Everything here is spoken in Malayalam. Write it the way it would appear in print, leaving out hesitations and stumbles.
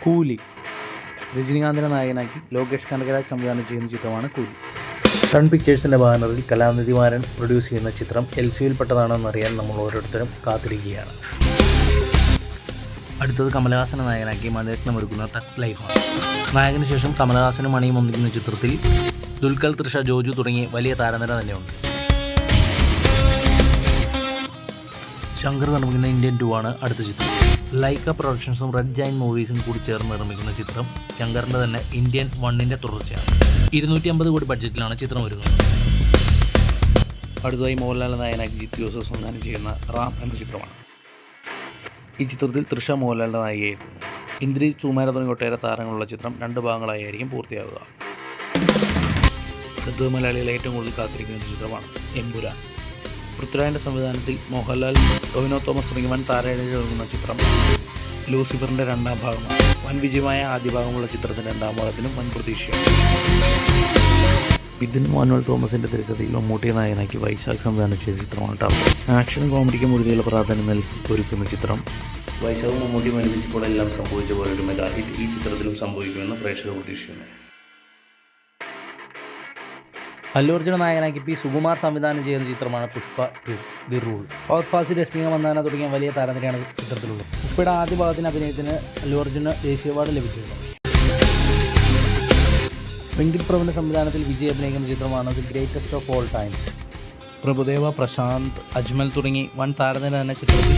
കൂലി. രജനീകാന്തിനെ നായകനാക്കി ലോകേഷ് കനകരാജ് സംവിധാനം ചെയ്യുന്ന ചിത്രമാണ് കൂലി. സൺ പിക്ചേഴ്സിൻ്റെ ബാനറിൽ കലാനിധിമാരൻ പ്രൊഡ്യൂസ് ചെയ്യുന്ന ചിത്രം എൽസിയിൽപ്പെട്ടതാണെന്നറിയാൻ നമ്മൾ ഓരോരുത്തരും കാത്തിരിക്കുകയാണ്. അടുത്തത് കമലഹാസനെ നായകനാക്കി മണിരത്നം ഒരുക്കുന്ന തഗ് ലൈഫാണ്. നായകന് ശേഷം കമലഹാസനും മണിയും ഒന്നിക്കുന്ന ചിത്രത്തിൽ ദുൽഖർ, തൃഷ, ജോജു തുടങ്ങിയ വലിയ താരനിര തന്നെയുണ്ട്. ശങ്കർ നിർമ്മിക്കുന്ന ഇന്ത്യൻ 2 ആണ് അടുത്ത ചിത്രം. ലൈക്ക പ്രൊഡക്ഷൻസും റെഡ് ജയന്റ് മൂവീസും കൂടി ചേർന്ന് നിർമ്മിക്കുന്ന ചിത്രം ശങ്കറിൻ്റെ തന്നെ ഇന്ത്യൻ 1ൻ്റെ തുടർച്ചയാണ്. 250 കോടി ബഡ്ജറ്റിലാണ് ചിത്രം ഒരുങ്ങുന്നത്. അടുത്തതായി മോഹൻലാൽ നായകനാക്കി ജിത്തു ജോസഫ് സംവിധാനം ചെയ്യുന്ന റാം എന്ന ചിത്രമാണ്. ഈ ചിത്രത്തിൽ തൃഷ മോഹൻലാലിൻ്റെ നായികയെത്തുന്നു. ഇന്ദ്രജിത്ത്, സുകുമാരൻ തുടങ്ങിയ ഒട്ടേറെ താരങ്ങളുള്ള ചിത്രം 2 ഭാഗങ്ങളായിരിക്കും പൂർത്തിയാവുക. മലയാളികൾ ഏറ്റവും കൂടുതൽ കാത്തിരിക്കുന്ന ചിത്രമാണ് എമ്പുരാൻ. പൃഥ്വിരാജിൻ്റെ സംവിധാനത്തിൽ മോഹൻലാൽ, ടൊവിനോ തോമസ് തുടങ്ങി വൻ താരനിര ഒരുങ്ങുന്ന ചിത്രം ലൂസിഫറിൻ്റെ 2ാം ഭാഗമാണ്. വൻ വിജയമായ ആദ്യ ഭാഗമുള്ള ചിത്രത്തിൻ്റെ 2ാം ഭാഗത്തിനും വൻ പ്രതീക്ഷയാണ്. ബിദിൻ മാനുവൽ തോമസിൻ്റെ തിരക്കഥയിൽ മമ്മൂട്ടിയെ നായകനാക്കി വൈശാഖ് സംവിധാനം ചെയ്ത ചിത്രമാണ് ടർബോ. ആക്ഷനും കോമഡിക്കും മുഴുതിയുള്ള പ്രാധാന്യം ഒരുക്കുന്ന ചിത്രം വൈശാഖും മമ്മൂട്ടിയും അനുഭവിച്ചപ്പോൾ എല്ലാം സംഭവിച്ച പോലെ ഒരു മെഗാ ഹിറ്റ് ഈ ചിത്രത്തിലും സംഭവിക്കുമെന്ന് പ്രേക്ഷകർ പ്രതീക്ഷിക്കുന്നു. അല്ലു അർജുനെ നായകനാക്കി പി സുകുമാർ സംവിധാനം ചെയ്യുന്ന ചിത്രമാണ് പുഷ്പ 2 ദി റൂൾ. ഫഹദ് ഫാസിൽ, രശ്മിക മന്ദാന തുടങ്ങിയ വലിയ താരനിരയാണ് ചിത്രത്തിലുള്ളത്. പുഷ്പയുടെ ആദ്യ ഭാഗത്തിന് അഭിനയത്തിന് അല്ലു അർജുന് ദേശീയ അവാർഡ് ലഭിച്ചിരുന്നു. വെങ്കിട് പ്രഭുവിൻ്റെ സംവിധാനത്തിൽ വിജയ് അഭിനയിക്കുന്ന ചിത്രമാണ് The Greatest of All Times. Prabhudeva, Prashanth, Ajmal തുടങ്ങി വൻ താരനിര തന്നെ ചിത്രത്തിൽ